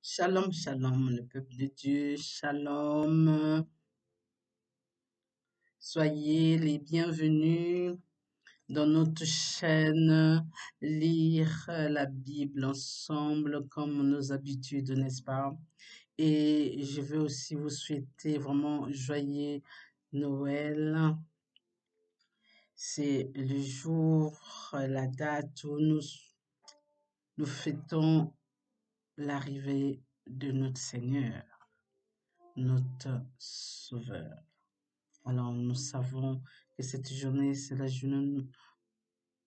Shalom, shalom, le peuple de Dieu, shalom. Soyez les bienvenus dans notre chaîne, lire la Bible ensemble comme nos habitudes, n'est-ce pas? Et je veux aussi vous souhaiter vraiment joyeux Noël. C'est le jour, la date où nous fêtons l'arrivée de notre Seigneur, notre Sauveur. Alors, nous savons que cette journée, c'est la journée où nous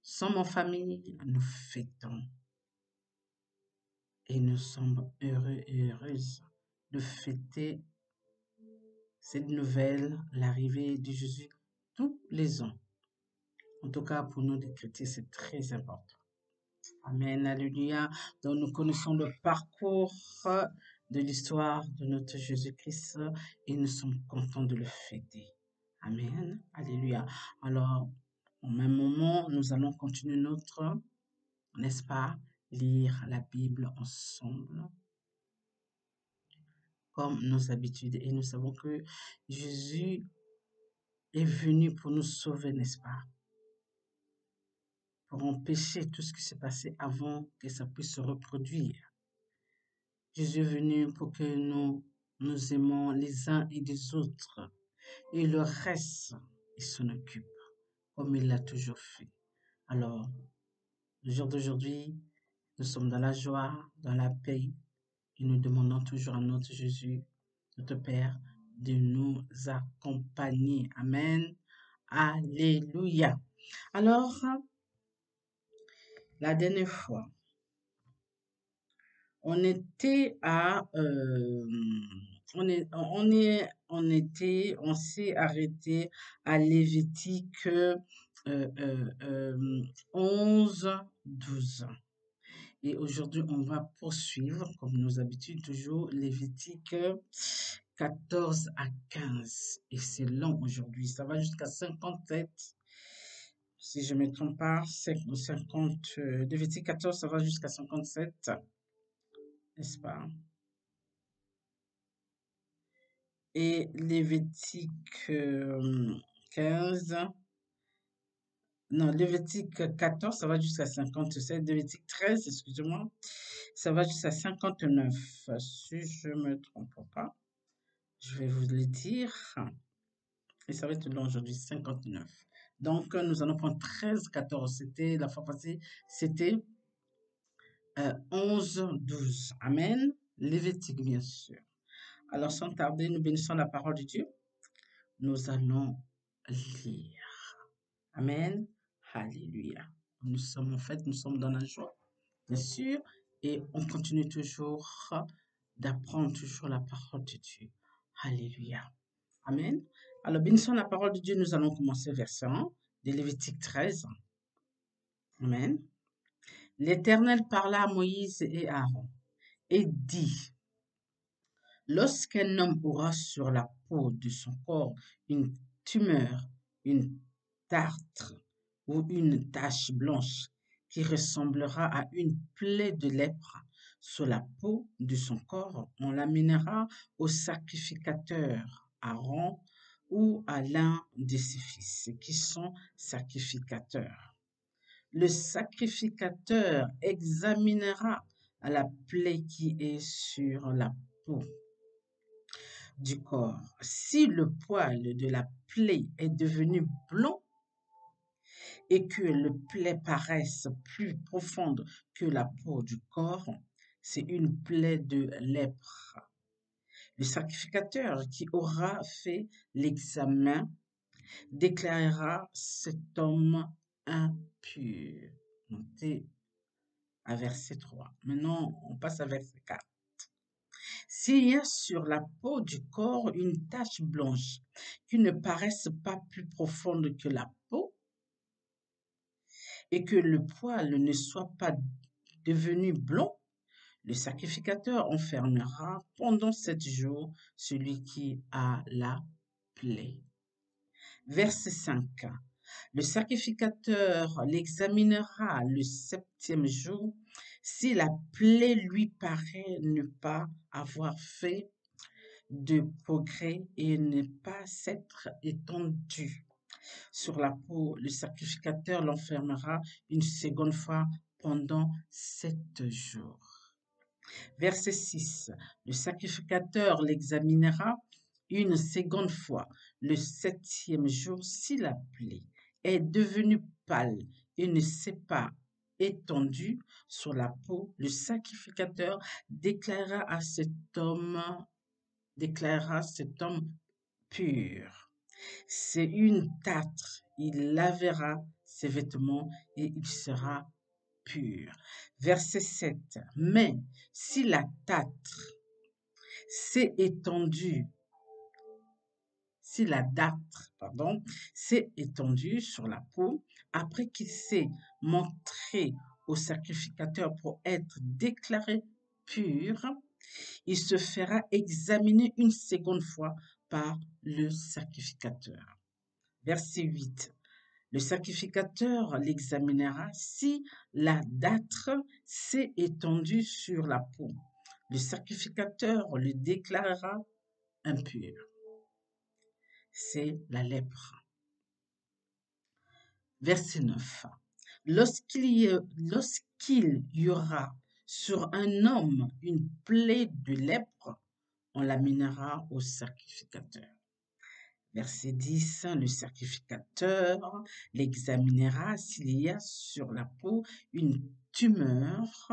sommes en famille, nous fêtons et nous sommes heureux et heureuses de fêter cette nouvelle, l'arrivée de Jésus, tous les ans. En tout cas, pour nous, les chrétiens, c'est très important. Amen, alléluia. Donc, nous connaissons le parcours de l'histoire de notre Jésus-Christ et nous sommes contents de le fêter. Amen, alléluia. Alors, au même moment, nous allons continuer notre, n'est-ce pas, lire la Bible ensemble, comme nos habitudes. Et nous savons que Jésus est venu pour nous sauver, n'est-ce pas, pour empêcher tout ce qui s'est passé avant que ça puisse se reproduire. Jésus est venu pour que nous aimons les uns et les autres. Et le reste, il s'en occupe, comme il l'a toujours fait. Alors, le jour d'aujourd'hui, nous sommes dans la joie, dans la paix, et nous demandons toujours à notre Jésus, notre Père, de nous accompagner. Amen. Alléluia. Alors, la dernière fois, on était à, on s'est arrêté à Lévitique 11, 12. Et aujourd'hui, on va poursuivre, comme nos habitudes, toujours Lévitique 14 à 15. Et c'est long aujourd'hui, ça va jusqu'à 57. Si je ne me trompe pas, 50, Lévitique 14, ça va jusqu'à 57, n'est-ce pas? Et Lévitique 15, non, Lévitique 14, ça va jusqu'à 57. Lévitique 13, excusez-moi, ça va jusqu'à 59. Si je ne me trompe pas, je vais vous le dire. Et ça va être long aujourd'hui, 59. Donc, nous allons prendre 13, 14. C'était la fois passée, c'était 11, 12. Amen. Lévitique, bien sûr. Alors, sans tarder, nous bénissons la parole de Dieu. Nous allons lire. Amen. Alléluia. Nous sommes dans la joie, bien sûr, et on continue toujours d'apprendre toujours la parole de Dieu. Alléluia. Amen. Alors, bénissons la parole de Dieu. Nous allons commencer verset 1 de Lévitique 13. Amen. L'Éternel parla à Moïse et à Aaron et dit, lorsqu'un homme aura sur la peau de son corps une tumeur, une tartre ou une tache blanche qui ressemblera à une plaie de lèpre sur la peau de son corps, on l'amènera au sacrificateur Aaron ou à l'un de ses fils qui sont sacrificateurs. Le sacrificateur examinera la plaie qui est sur la peau du corps. Si le poil de la plaie est devenu blanc et que le plaie paraisse plus profonde que la peau du corps, c'est une plaie de lèpre. Le sacrificateur qui aura fait l'examen déclarera cet homme impur. Notez à verset 3. Maintenant, on passe à verset 4. S'il y a sur la peau du corps une tache blanche qui ne paraisse pas plus profonde que la peau et que le poil ne soit pas devenu blanc, le sacrificateur enfermera pendant 7 jours celui qui a la plaie. Verset 5. Le sacrificateur l'examinera le 7e jour. si la plaie lui paraît ne pas avoir fait de progrès et ne pas s'être étendue sur la peau, le sacrificateur l'enfermera une seconde fois pendant 7 jours. Verset 6. Le sacrificateur l'examinera une seconde fois le 7e jour. Si la plaie est devenue pâle et ne s'est pas étendue sur la peau, le sacrificateur déclarera cet homme pur. C'est une tâtre. Il lavera ses vêtements et il sera pur. Verset 7. Mais si la tâtre s'est étendue, si la dartre, pardon, s'est étendue sur la peau, après qu'il s'est montré au sacrificateur pour être déclaré pur, il se fera examiner une seconde fois par le sacrificateur. Verset 8. Le sacrificateur l'examinera si la dartre s'est étendue sur la peau. Le sacrificateur le déclarera impur. C'est la lèpre. Verset 9. Lorsqu'il y aura sur un homme une plaie de lèpre, on l'amènera au sacrificateur. Verset 10, le sacrificateur l'examinera s'il y a sur la peau une tumeur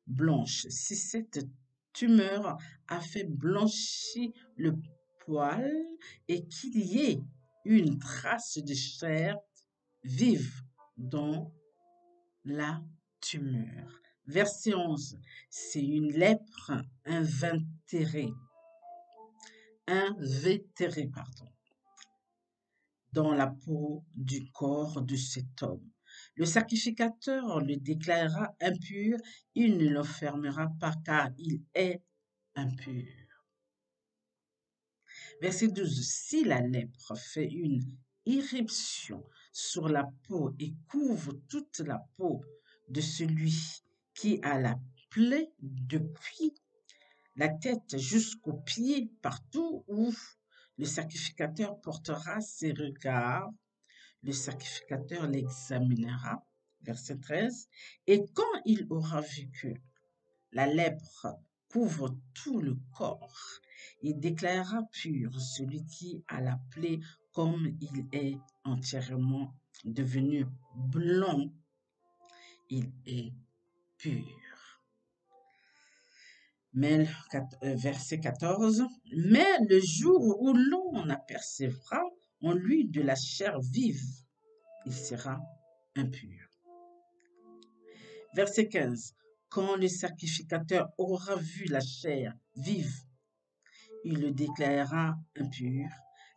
blanche. Si cette tumeur a fait blanchir le poil et qu'il y ait une trace de chair vive dans la tumeur. Verset 11, c'est une lèpre invétérée, dans la peau du corps de cet homme. Le sacrificateur le déclarera impur, il ne l'enfermera pas car il est impur. Verset 12. Si la lèpre fait une irruption sur la peau et couvre toute la peau de celui qui a la plaie depuis la tête jusqu'aux pieds, partout où le sacrificateur portera ses regards, le sacrificateur l'examinera, verset 13, et quand il aura vu que la lèpre couvre tout le corps, il déclarera pur celui qui a la plaie comme il est entièrement devenu blanc, il est pur. Mais, verset 14, mais le jour où l'on apercevra en lui de la chair vive, il sera impur. Verset 15, quand le sacrificateur aura vu la chair vive, il le déclarera impur.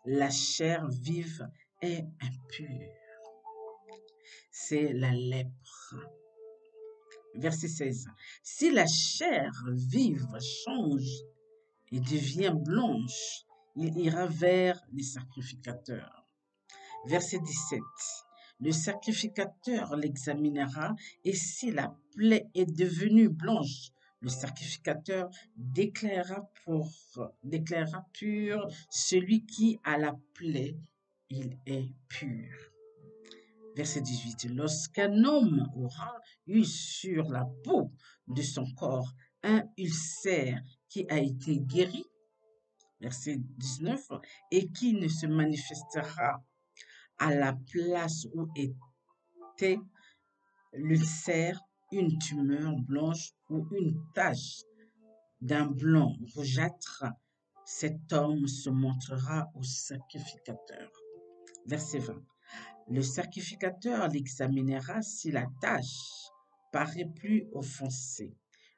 La chair vive est impure. C'est la lèpre. Verset 16. Si la chair vive change et devient blanche, il ira vers les sacrificateurs. Verset 17. Le sacrificateur l'examinera et si la plaie est devenue blanche, le sacrificateur déclarera pur celui qui a la plaie, il est pur. Verset 18. Lorsqu'un homme aura eu sur la peau de son corps un ulcère qui a été guéri, verset 19, et qui ne se manifestera à la place où était l'ulcère, une tumeur blanche ou une tache d'un blanc rougeâtre, cet homme se montrera au sacrificateur. Verset 20. Le sacrificateur l'examinera si la tache paraît plus offensée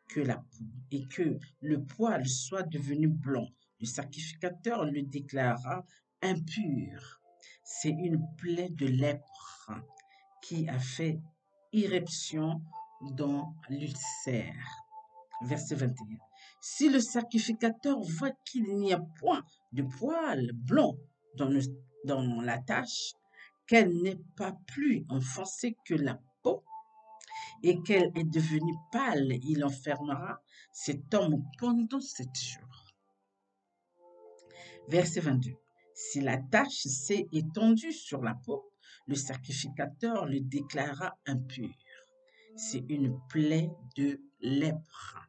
que la peau et que le poil soit devenu blanc. Le sacrificateur le déclarera impur. C'est une plaie de lèpre qui a fait irruption dans l'ulcère. Verset 21. Si le sacrificateur voit qu'il n'y a point de poil blanc dans la tache, qu'elle n'est pas plus enfoncée que la peau, et qu'elle est devenue pâle, il enfermera cet homme pendant 7 jours. Verset 22. Si la tache s'est étendue sur la peau, le sacrificateur le déclarera impur. C'est une plaie de lèpre.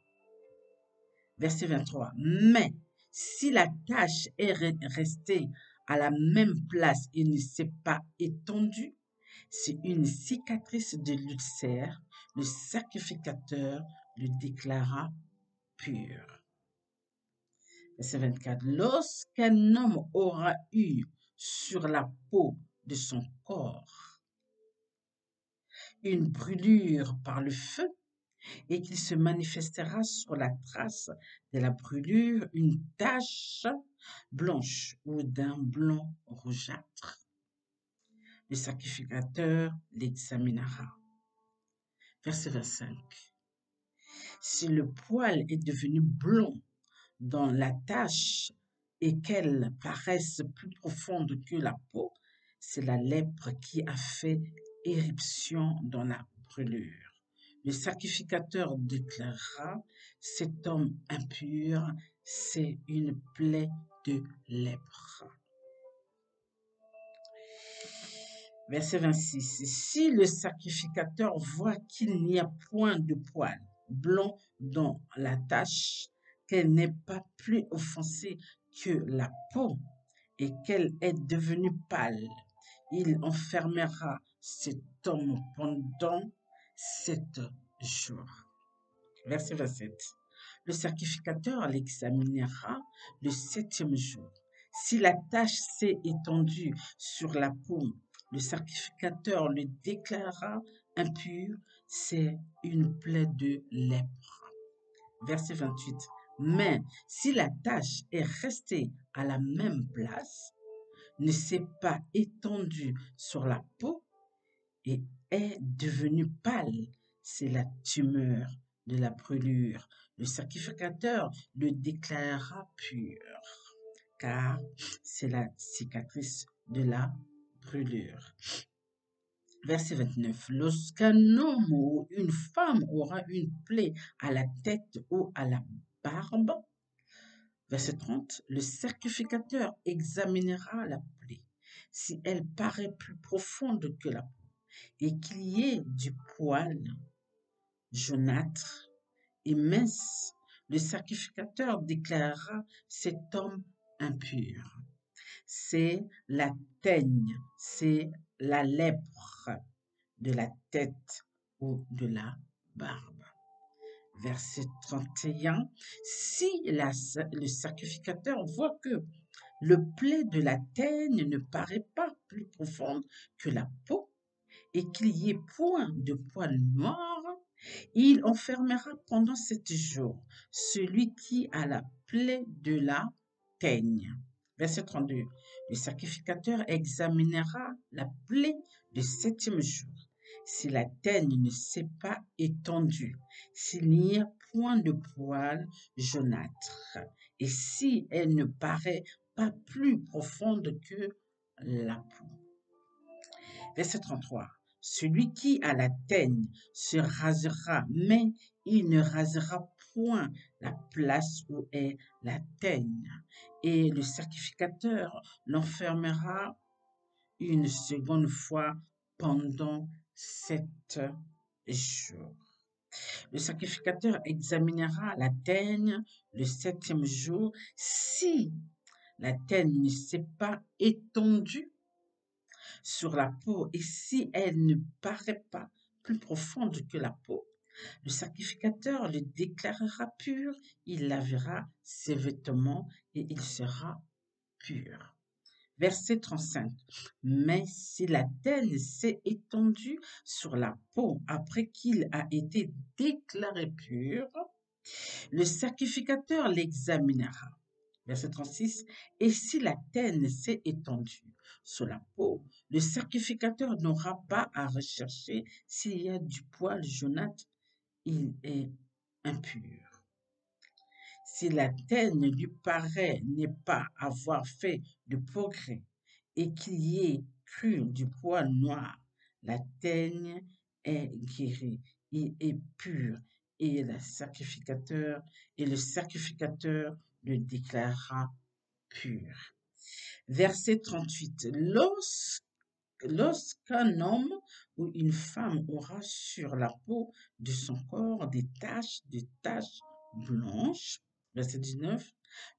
Verset 23. Mais si la tache est restée à la même place et ne s'est pas étendue, c'est une cicatrice de l'ulcère. Le sacrificateur le déclara pur. Verset 24. Lorsqu'un homme aura eu sur la peau de son corps une brûlure par le feu, et qu'il se manifestera sur la trace de la brûlure une tache blanche ou d'un blanc rougeâtre, le sacrificateur l'examinera. Verset 25. Si le poil est devenu blond dans la tache et qu'elle paraisse plus profonde que la peau, c'est la lèpre qui a fait éruption dans la brûlure. Le sacrificateur déclarera cet homme impur, c'est une plaie de lèpre. Verset 26. Si le sacrificateur voit qu'il n'y a point de poil blanc dans la tache, qu'elle n'est pas plus offensée que la peau et qu'elle est devenue pâle, il enfermera cet homme pendant 7 jours. Verset 27. Le sacrificateur l'examinera le 7e jour. Si la tache s'est étendue sur la peau, le sacrificateur le déclarera impur, c'est une plaie de lèpre. Verset 28. Mais si la tache est restée à la même place, ne s'est pas étendue sur la peau et est devenue pâle, c'est la tumeur de la brûlure. Le sacrificateur le déclarera pur, car c'est la cicatrice de la brûlure. Verset 29. Lorsqu'un homme ou une femme aura une plaie à la tête ou à la barbe, verset 30, le sacrificateur examinera la plaie. Si elle paraît plus profonde que la peau et qu'il y ait du poil jaunâtre et mince, le sacrificateur déclarera cet homme impur. C'est la teigne, c'est la lèpre de la tête ou de la barbe. Verset 31. Si le sacrificateur voit que le plaie de la teigne ne paraît pas plus profonde que la peau et qu'il y ait point de poil noir, il enfermera pendant 7 jours celui qui a la plaie de la teigne. Verset 32. Le sacrificateur examinera la plaie le 7e jour. Si la teigne ne s'est pas étendue, s'il n'y a point de poil jaunâtre, et si elle ne paraît pas plus profonde que la peau. Verset 33. Celui qui a la teigne se rasera, mais il ne rasera point la place où est la teigne. Et le sacrificateur l'enfermera une seconde fois pendant 7 jours. Le sacrificateur examinera la teigne le 7e jour. Si la teigne ne s'est pas étendue sur la peau et si elle ne paraît pas plus profonde que la peau, le sacrificateur le déclarera pur, il lavera ses vêtements et il sera pur. Verset 35. Mais si la teigne s'est étendue sur la peau après qu'il a été déclaré pur, le sacrificateur l'examinera. Verset 36. Et si la teigne s'est étendue sur la peau, le sacrificateur n'aura pas à rechercher s'il y a du poil jaunâtre, il est impur. Si la teigne lui paraît ne pas avoir fait de progrès et qu'il y ait cru du poil noir, la teigne est guérie il est pur, et le sacrificateur le déclarera pur. Verset 38. Lorsqu'un homme ou une femme aura sur la peau de son corps des taches blanches, verset 19,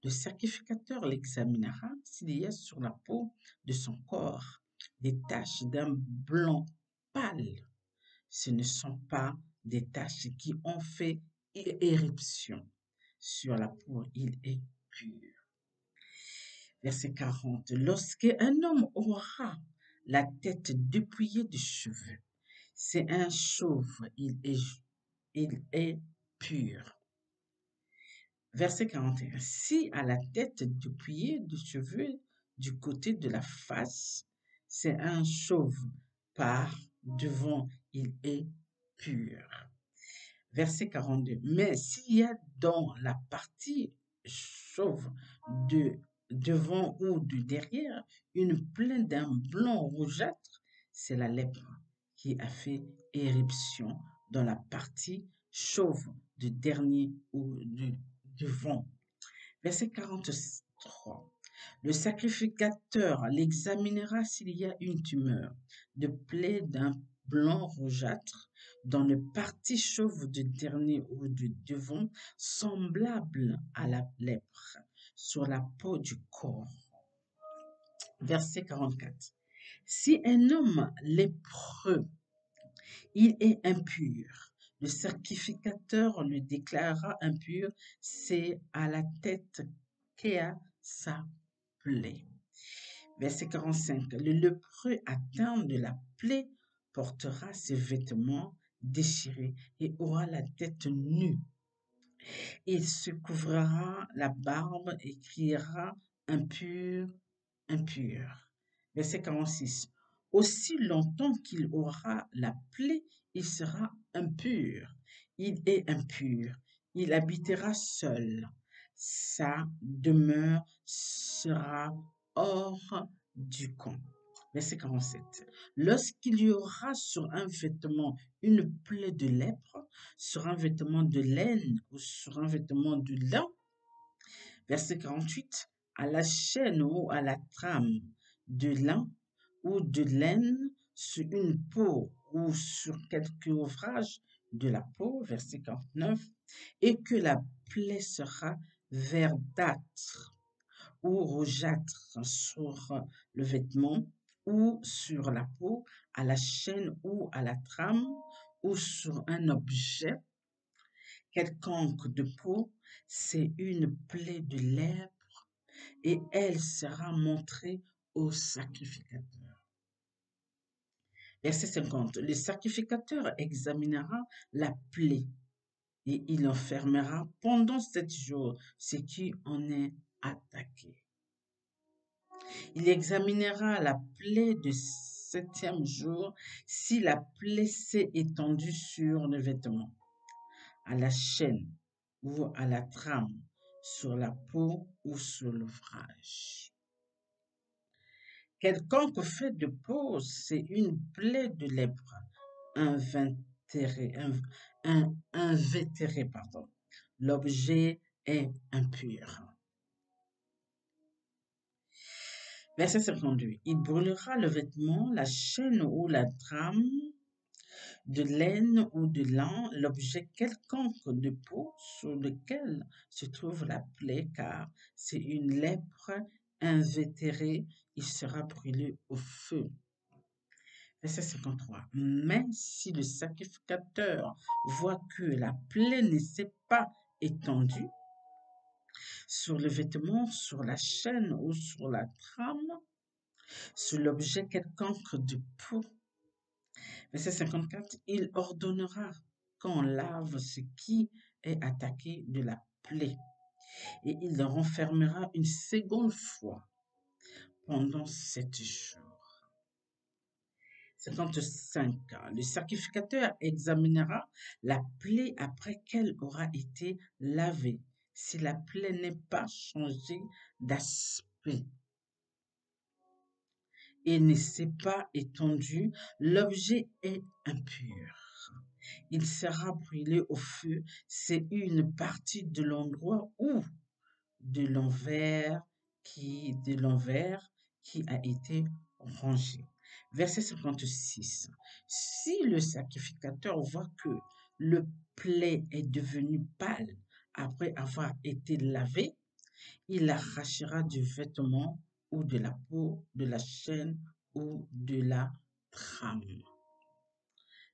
le sacrificateur l'examinera s'il y a sur la peau de son corps des taches d'un blanc pâle. Ce ne sont pas des taches qui ont fait éruption. Sur la peau, il est pur. Verset 40. Lorsqu'un homme aura la tête dépouillée de cheveux, c'est un chauve, il est pur. Verset 41. Si à la tête dépouillée de cheveux du côté de la face, c'est un chauve, par devant, il est pur. Verset 42. Mais s'il y a dans la partie chauve de devant ou de derrière une plaie d'un blanc rougeâtre, c'est la lèpre qui a fait éruption dans la partie chauve de dernier ou de devant. Verset 43. Le sacrificateur l'examinera s'il y a une tumeur de plaie d'un blanc rougeâtre dans le parti chauve du dernier ou du devant, semblable à la lèpre, sur la peau du corps. Verset 44. Si un homme lépreux, il est impur, le sacrificateur le déclarera impur, c'est à la tête qu'est sa plaie. Verset 45. Le lépreux atteint de la plaie portera ses vêtements déchirés et aura la tête nue. Il se couvrira la barbe et criera impur, impur. Verset 46. Aussi longtemps qu'il aura la plaie, il sera impur. Il est impur. Il habitera seul. Sa demeure sera hors du camp. Verset 47. Lorsqu'il y aura sur un vêtement une plaie de lèpre, sur un vêtement de laine ou sur un vêtement de lin, verset 48, à la chaîne ou à la trame de lin ou de laine sur une peau ou sur quelque ouvrage de la peau, verset 49, et que la plaie sera verdâtre ou rougeâtre sur le vêtement ou sur la peau, à la chaîne ou à la trame ou sur un objet quelconque de peau, c'est une plaie de lèpre et elle sera montrée au sacrificateur. Verset 50. Le sacrificateur examinera la plaie et il enfermera pendant 7 jours ce qui en est attaqué. Il examinera la plaie du 7e jour si la plaie s'est étendue sur le vêtement, à la chaîne ou à la trame, sur la peau ou sur l'ouvrage. Quelconque fait de peau, c'est une plaie de lèpre, invétérée. L'objet est impur. Verset 52. Il brûlera le vêtement, la chaîne ou la trame de laine ou de lin, l'objet quelconque de peau sur lequel se trouve la plaie, car c'est une lèpre invétérée, il sera brûlé au feu. Verset 53. Mais si le sacrificateur voit que la plaie ne s'est pas étendue sur le vêtement, sur la chaîne ou sur la trame, sur l'objet quelconque de peau, verset 54, il ordonnera qu'on lave ce qui est attaqué de la plaie et il le renfermera une seconde fois pendant 7 jours. 55. Le sacrificateur examinera la plaie après qu'elle aura été lavée. Si la plaie n'est pas changée d'aspect et ne s'est pas étendue, l'objet est impur. Il sera brûlé au feu. C'est une partie de l'endroit où de l'envers qui a été rangé. Verset 56. Si le sacrificateur voit que le plaie est devenu pâle après avoir été lavé, il arrachera du vêtement ou de la peau, de la chaîne ou de la trame.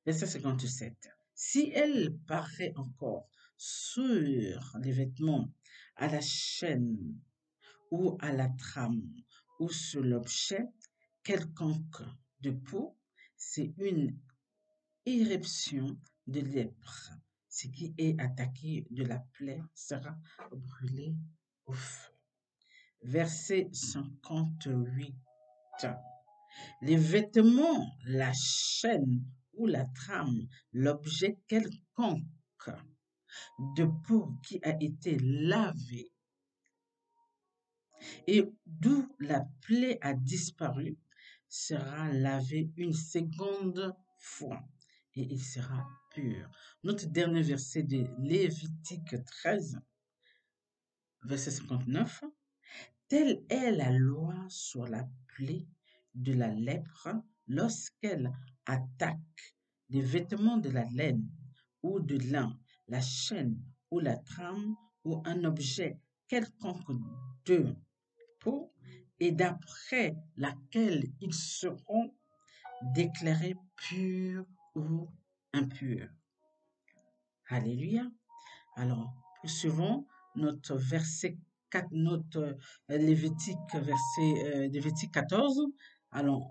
Verset 57. Si elle paraît encore sur les vêtements, à la chaîne ou à la trame ou sur l'objet quelconque de peau, c'est une éruption de lèpre. Ce qui est attaqué de la plaie sera brûlé au feu. Verset 58. Les vêtements, la chaîne ou la trame, l'objet quelconque de peau qui a été lavé et d'où la plaie a disparu sera lavé une seconde fois et il sera pur. Notre dernier verset de Lévitique 13, verset 59. Telle est la loi sur la plaie de la lèpre lorsqu'elle attaque les vêtements de la laine ou de lin, la chaîne ou la trame ou un objet quelconque de peau et d'après laquelle ils seront déclarés purs ou impurs. Alléluia. Alors, poursuivons notre verset 4, notre Lévitique 14. Alors,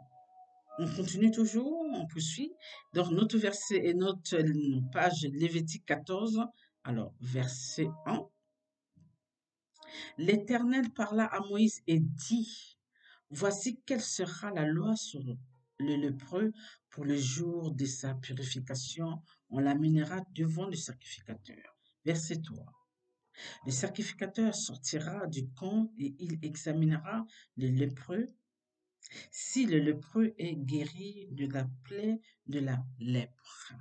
on continue toujours, on poursuit. Donc, notre verset et notre page Lévitique 14. Alors, verset 1. L'Éternel parla à Moïse et dit, voici quelle sera la loi sur le lépreux pour le jour de sa purification. On l'amènera devant le sacrificateur. Verset 3. Le sacrificateur sortira du camp et il examinera le lépreux. Si le lépreux est guéri de la plaie de la lèpre.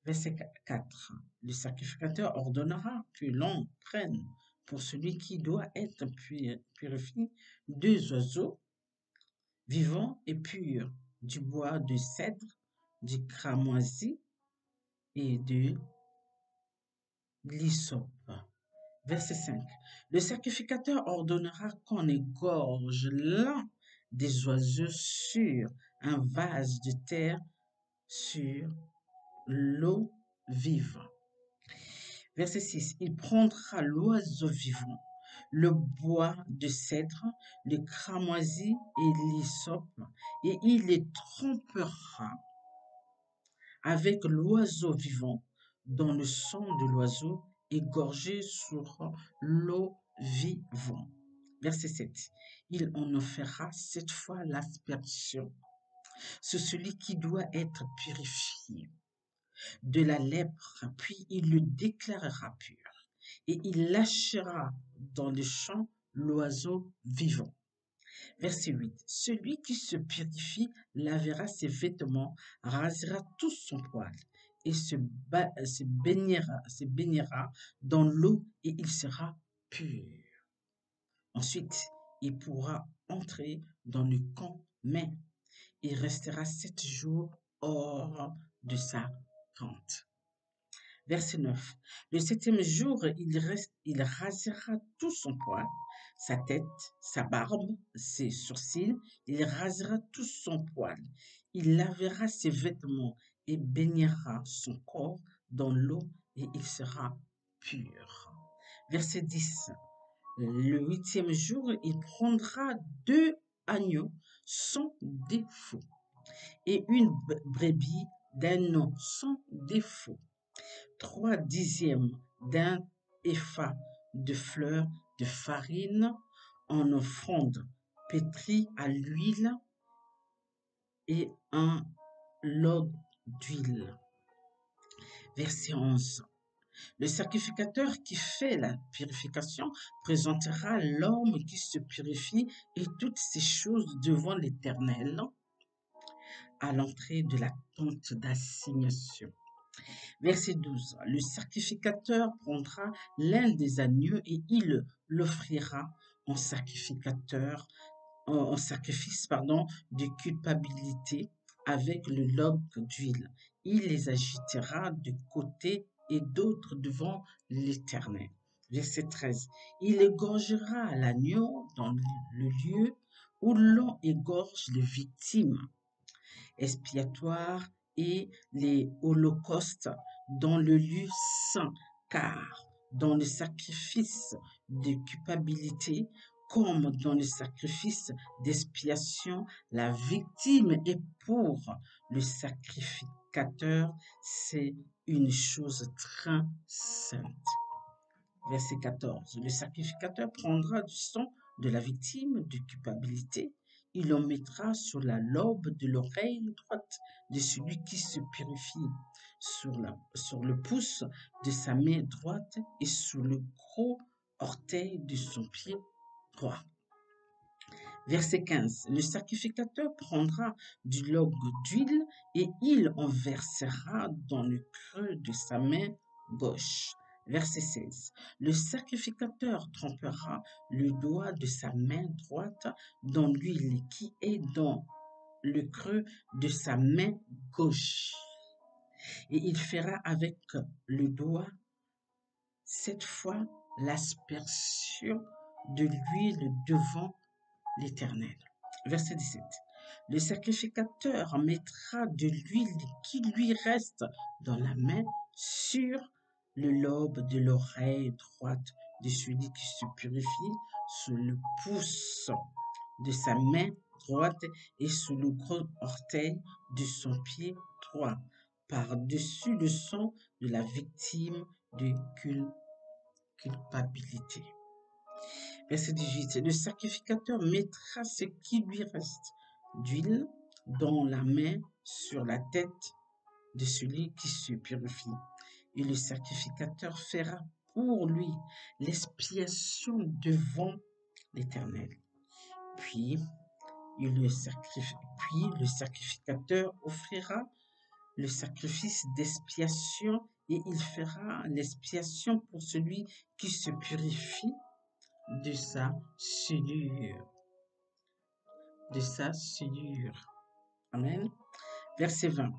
Verset 4. Le sacrificateur ordonnera que l'on prenne pour celui qui doit être purifié 2 oiseaux vivants et purs, du bois de cèdre, du cramoisi et de l'hysope. Verset 5. Le sacrificateur ordonnera qu'on égorge l'un des oiseaux sur un vase de terre sur l'eau vive. Verset 6. Il prendra l'oiseau vivant, le bois de cèdre, le cramoisi et l'hysope, et il les trempera avec l'oiseau vivant dans le sang de l'oiseau égorgé sur l'eau vivant. Verset 7. Il en fera 7 fois l'aspersion sur celui qui doit être purifié de la lèpre, puis il le déclarera pur. Et il lâchera dans le champ l'oiseau vivant. Verset 8. Celui qui se purifie lavera ses vêtements, rasera tout son poil et se baignera dans l'eau et il sera pur. Ensuite, il pourra entrer dans le camp, mais il restera 7 jours hors de sa tente. Verset 9. Le 7e jour, il rasera tout son poil, sa tête, sa barbe, ses sourcils, il rasera tout son poil. Il lavera ses vêtements et baignera son corps dans l'eau et il sera pur. Verset 10. Le 8e jour, il prendra 2 agneaux sans défaut et une brebis d'un an sans défaut. 3/10 d'un épha de fleur de farine en offrande pétrie à l'huile et un lot d'huile. Verset 11. Le sacrificateur qui fait la purification présentera l'homme qui se purifie et toutes ces choses devant l'Éternel à l'entrée de la tente d'assignation. Verset 12. Le sacrificateur prendra l'un des agneaux et il l'offrira en en sacrifice, de culpabilité avec le log d'huile. Il les agitera de côté et d'autre devant l'Éternel. Verset 13. Il égorgera l'agneau dans le lieu où l'on égorge les victimes expiatoires et les holocaustes dans le lieu saint, car dans le sacrifice de culpabilité, comme dans le sacrifice d'expiation, la victime est pour le sacrificateur, c'est une chose très sainte. Verset 14. Le sacrificateur prendra du sang de la victime de culpabilité. Il en mettra sur la lobe de l'oreille droite de celui qui se purifie, sur le pouce de sa main droite et sur le gros orteil de son pied droit. Verset 15. Le sacrificateur prendra du log d'huile et il en versera dans le creux de sa main gauche. Verset 16. Le sacrificateur trempera le doigt de sa main droite dans l'huile qui est dans le creux de sa main gauche. Et il fera avec le doigt 7 fois l'aspersion de l'huile devant l'Éternel. Verset 17. Le sacrificateur mettra de l'huile qui lui reste dans la main sur le lobe de l'oreille droite de celui qui se purifie, sur le pouce de sa main droite et sur le gros orteil de son pied droit, par-dessus le sang de la victime de culpabilité. Verset 18. Le sacrificateur mettra ce qui lui reste d'huile dans la main sur la tête de celui qui se purifie. Et le sacrificateur fera pour lui l'expiation devant l'Éternel. Puis le sacrificateur offrira le sacrifice d'expiation et il fera l'expiation pour celui qui se purifie de sa souillure. Amen. Verset 20.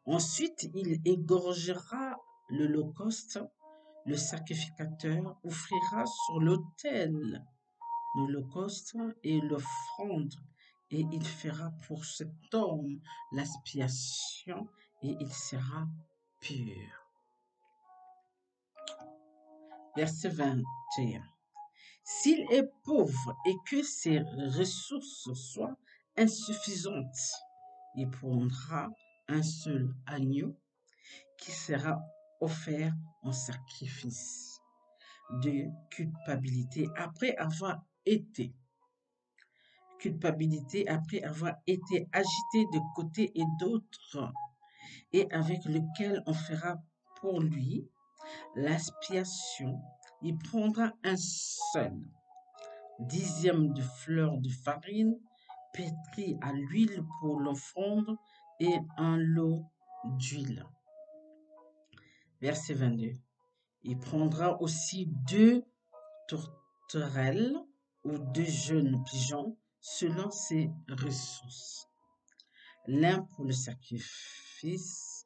Ensuite, il égorgera l'holocauste. Le sacrificateur offrira sur l'autel l'holocauste et l'offrande, et il fera pour cet homme l'expiation, et il sera pur. Verset 21. S'il est pauvre et que ses ressources soient insuffisantes, il prendra un seul agneau qui sera offert en sacrifice de culpabilité après avoir été agité de côté et d'autre, et avec lequel on fera pour lui l'expiation. Il prendra un seul dixième de fleur de farine pétrie à l'huile pour l'offrande et un lot d'huile. Verset 22. Il prendra aussi 2 tourterelles ou 2 jeunes pigeons selon ses ressources. L'un pour le sacrifice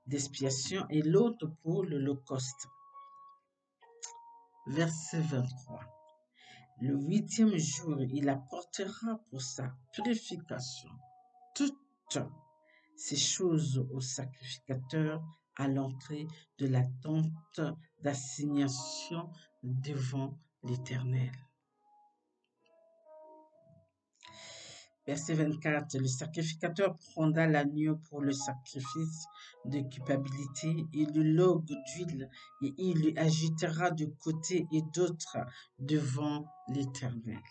d'expiation et l'autre pour l'holocauste. Verset 23. Le 8e jour, il apportera pour sa purification toutes ces choses au sacrificateur à l'entrée de la tente d'assignation devant l'Éternel. Verset 24. Le sacrificateur prendra l'agneau pour le sacrifice de culpabilité et le log d'huile, et il lui agitera de côté et d'autre devant l'Éternel.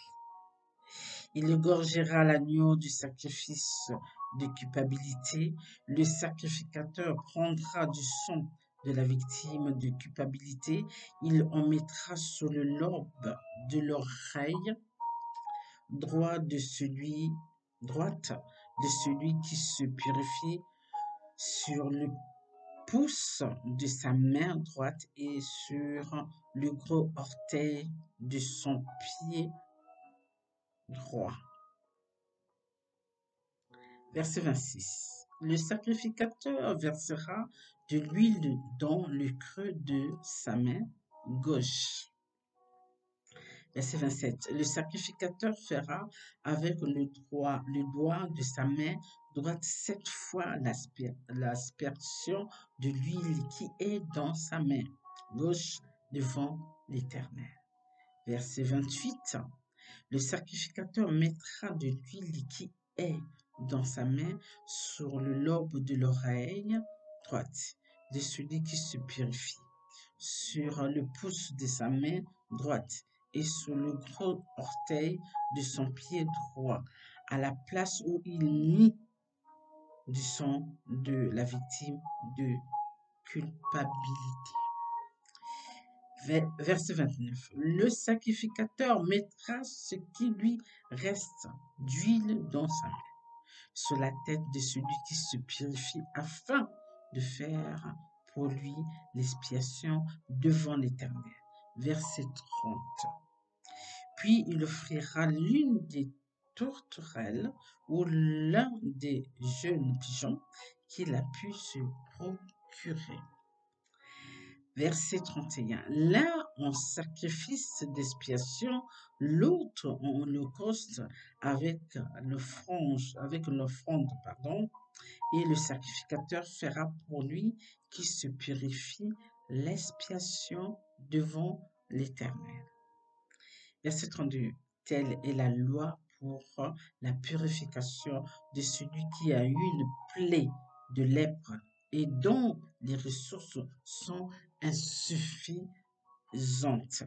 Il égorgera l'agneau du sacrifice de culpabilité. Le sacrificateur prendra du sang de la victime de culpabilité. Il en mettra sur le lobe de l'oreille droite de celui qui se purifie, sur le pouce de sa main droite et sur le gros orteil de son pied droit. Verset 26. Le sacrificateur versera de l'huile dans le creux de sa main gauche. Verset 27. Le sacrificateur fera avec le doigt de sa main droite 7 fois l'aspersion de l'huile qui est dans sa main gauche devant l'Éternel. Verset 28. Le sacrificateur mettra de l'huile qui est dans sa main sur le lobe de l'oreille droite de celui qui se purifie, sur le pouce de sa main droite et sur le gros orteil de son pied droit, à la place où il mit du sang de la victime de culpabilité. Verset 29. Le sacrificateur mettra ce qui lui reste d'huile dans sa main, sur la tête de celui qui se purifie, afin de faire pour lui l'expiation devant l'Éternel. Verset 30. Puis il offrira l'une des tourterelles ou l'un des jeunes pigeons qu'il a pu se procurer. Verset 31. L'un en sacrifice d'expiation, l'autre en holocauste avec l'offrande, et le sacrificateur fera pour lui qui se purifie l'expiation devant l'Éternel. Verset 32. Telle est la loi pour la purification de celui qui a eu une plaie de lèpre et dont les ressources sont insuffisantes.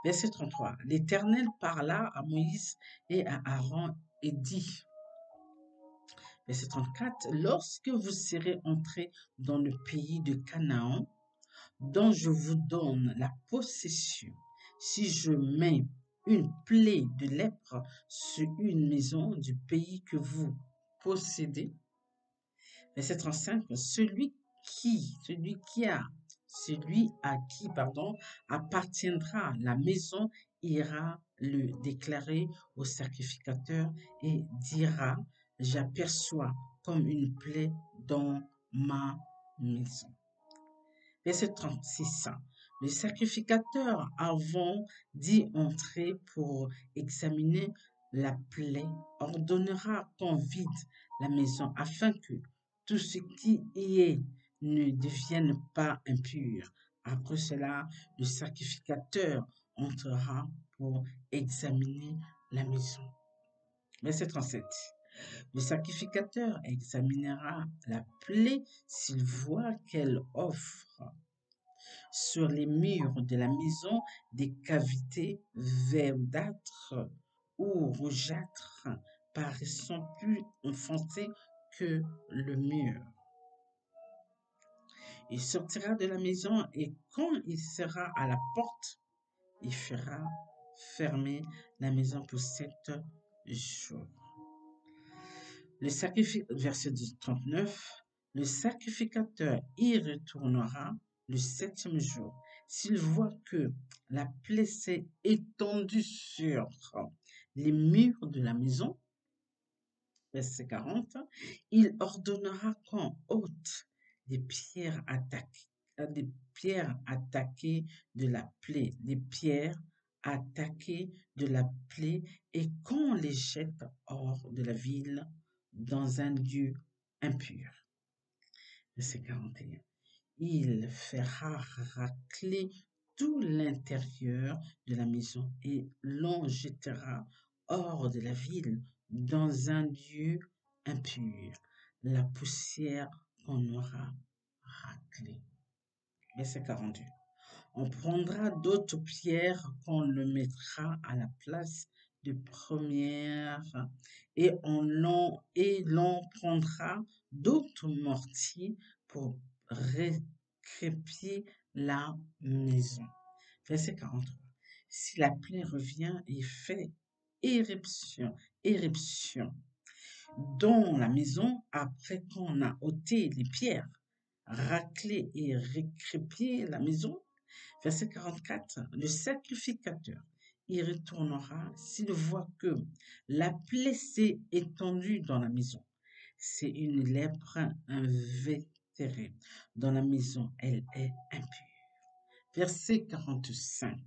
Verset 33. L'Éternel parla à Moïse et à Aaron et dit, verset 34, lorsque vous serez entrés dans le pays de Canaan, dont je vous donne la possession, si je mets une plaie de lèpre sur une maison du pays que vous possédez, verset 35, celui à qui appartiendra la maison ira le déclarer au sacrificateur et dira, j'aperçois comme une plaie dans ma maison. Verset 36. Le sacrificateur, avant d'y entrer pour examiner la plaie, ordonnera qu'on vide la maison afin que tout ce qui y est ne devienne pas impur. Après cela, le sacrificateur entrera pour examiner la maison. Verset 37. Le sacrificateur examinera la plaie s'il voit qu'elle offre sur les murs de la maison des cavités verdâtres ou rougeâtres paraissant plus enfoncées que le mur. Il sortira de la maison et quand il sera à la porte, il fera fermer la maison pour 7 jours. Verset 39, le sacrificateur y retournera le 7e jour. S'il voit que la plaie s'est étendue sur les murs de la maison, verset 40, il ordonnera qu'on ôte des pierres attaquées de la plaie, et qu'on les jette hors de la ville dans un lieu impur. Verset 41. Il fera racler tout l'intérieur de la maison et l'on jettera hors de la ville dans un lieu impur la poussière qu'on aura raclée. Verset 42. On prendra d'autres pierres qu'on le mettra à la place de première et l'on prendra d'autres mortiers pour recrépier la maison. Verset 43. Si la plaie revient et fait éruption, dans la maison après qu'on a ôté les pierres, raclé et récrépié la maison. Verset 44, le sacrificateur y retournera s'il voit que la plaie s'est étendue dans la maison. C'est une lèpre invétérée. Dans la maison, elle est impure. Verset 45.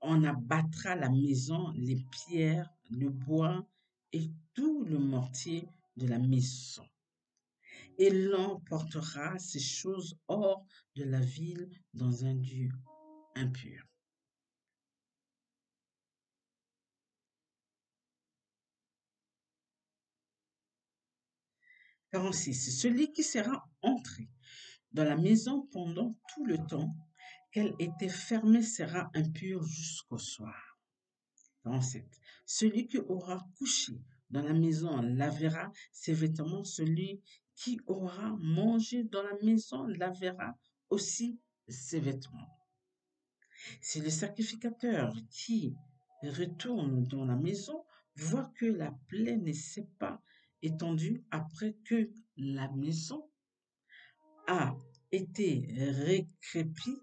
On abattra la maison, les pierres, le bois et tout le mortier de la maison. Et l'on portera ces choses hors de la ville dans un lieu impur. « 46. Celui qui sera entré dans la maison pendant tout le temps qu'elle était fermée sera impur jusqu'au soir. 47. Celui qui aura couché dans la maison lavera ses vêtements. Celui qui aura mangé dans la maison lavera aussi ses vêtements. C'est le sacrificateur qui retourne dans la maison voit que la plaie ne s'est pas étendue après que la maison a été récrépie.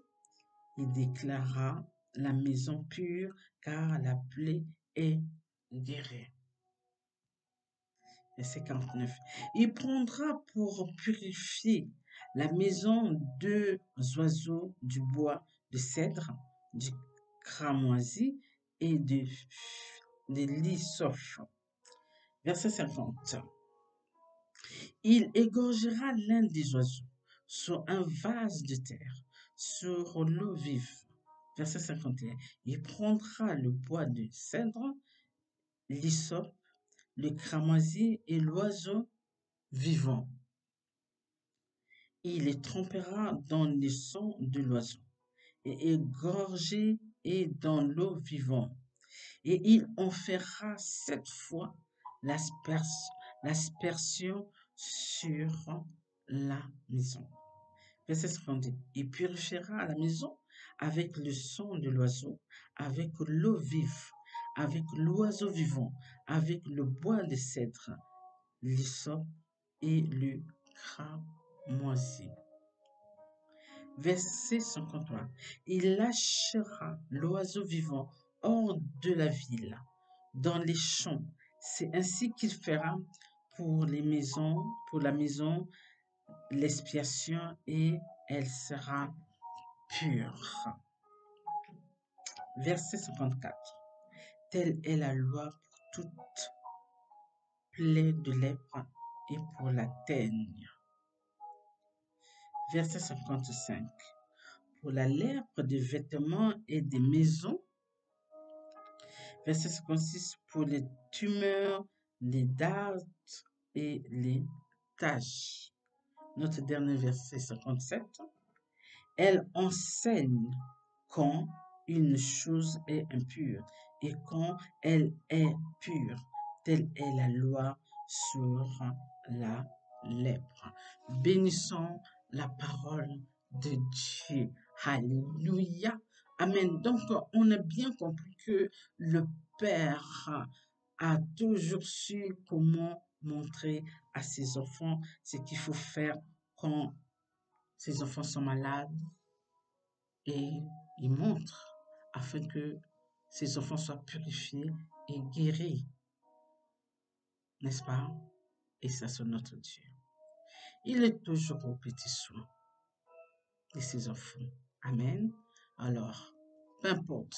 Il déclara la maison pure car la plaie est guérie. Verset 49. Il prendra pour purifier la maison 2 oiseaux du bois de cèdre, du cramoisi et de l'hysope. Verset 50. Il égorgera l'un des oiseaux sur un vase de terre, sur l'eau vive. Verset 51. Il prendra le bois de cèdre, l'hysope, le cramoisi et l'oiseau vivant. Il les trempera dans le sang de l'oiseau et égorgé et dans l'eau vivante. Et il en fera 7 fois l'aspersion sur la maison. Verset 52. Il purifiera la maison avec le sang de l'oiseau, avec l'eau vive, avec l'oiseau vivant, avec le bois de cèdre, l'hysope et le cramoisi. Verset 53. Il lâchera l'oiseau vivant hors de la ville, dans les champs. C'est ainsi qu'il fera pour la maison, l'expiation et elle sera pure. Verset 54. Telle est la loi pour toute plaie de lèpre et pour la teigne. Verset 55. Pour la lèpre des vêtements et des maisons. Verset 56. Pour les tumeurs, les dards et les taches. Notre dernier verset 57. Elle enseigne quand une chose est impure et quand elle est pure. Telle est la loi sur la lèpre. Bénissons la parole de Dieu. Alléluia. Amen. Donc, on a bien compris que le Père a toujours su comment montrer à ses enfants ce qu'il faut faire quand ses enfants sont malades et il montre afin que ses enfants soient purifiés et guéris. N'est-ce pas? Et ça, c'est notre Dieu. Il est toujours au petit soin de ses enfants. Amen. Alors, peu importe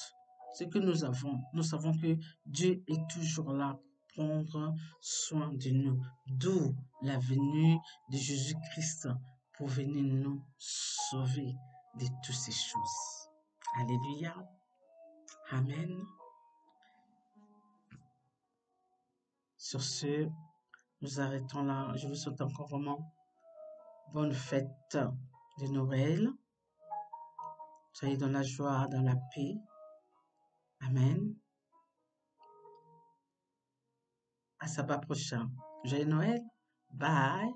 ce que nous avons, nous savons que Dieu est toujours là pour prendre soin de nous. D'où la venue de Jésus-Christ pour venir nous sauver de toutes ces choses. Alléluia. Amen. Sur ce, nous arrêtons là. Je vous souhaite encore vraiment bonne fête de Noël. Soyez dans la joie, dans la paix. Amen. À sabbat prochain. Joyeux Noël. Bye.